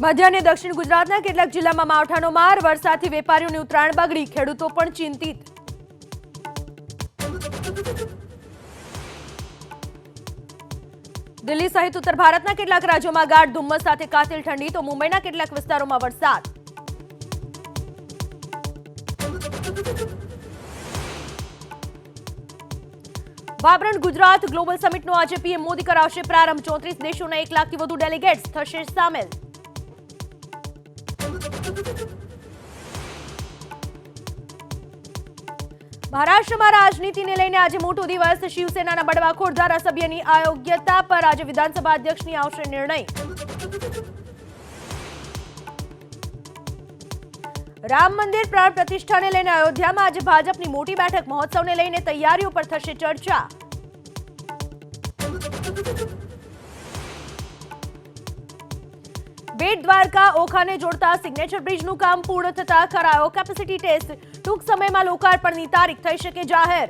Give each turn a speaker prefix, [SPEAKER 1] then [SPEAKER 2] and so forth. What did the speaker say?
[SPEAKER 1] મધ્ય અને દક્ષિણ ગુજરાતના કેટલાક જિલ્લામાં માવઠાનો માર, વરસાદથી વેપારીઓની ઉતરાણ બગડી, ખેડૂતો પણ ચિંતિત. દિલ્હી સહિત ઉત્તર ભારતના કેટલાક રાજ્યોમાં ગાઢ ધુમ્મસ સાથે કાતિલ ઠંડી, તો મુંબઈના કેટલાક વિસ્તારોમાં વરસાદ. વાયબ્રન્ટ ગુજરાત ગ્લોબલ સમિટનો આજે પીએમ મોદી કરાવશે પ્રારંભ. 34 દેશોના 1 લાખથી વધુ ડેલિગેટ્સ થશે સામેલ. મહારાષ્ટ્રમાં રાજનીતિને લઈને આજે મોટો દિવસ. શિવસેનાના બળવાખોર ધારાસભ્યની અયોગ્યતા પર આજે વિધાનસભા અધ્યક્ષની આવશે નિર્ણય. રામ મંદિર પ્રાણ પ્રતિષ્ઠાને લઈને અયોધ્યામાં આજે ભાજપની મોટી બેઠક. મહોત્સવને લઈને તૈયારીઓ પર થશે ચર્ચા. બેટ દ્વારકા ઓખાને જોડતા સિગ્નેચર બ્રિજનું કામ પૂર્ણ થતા કરાયો કેપેસિટી ટેસ્ટ. ટૂંક સમયમાં લોકાર્પણની તારીખ થઈ શકે જાહેર.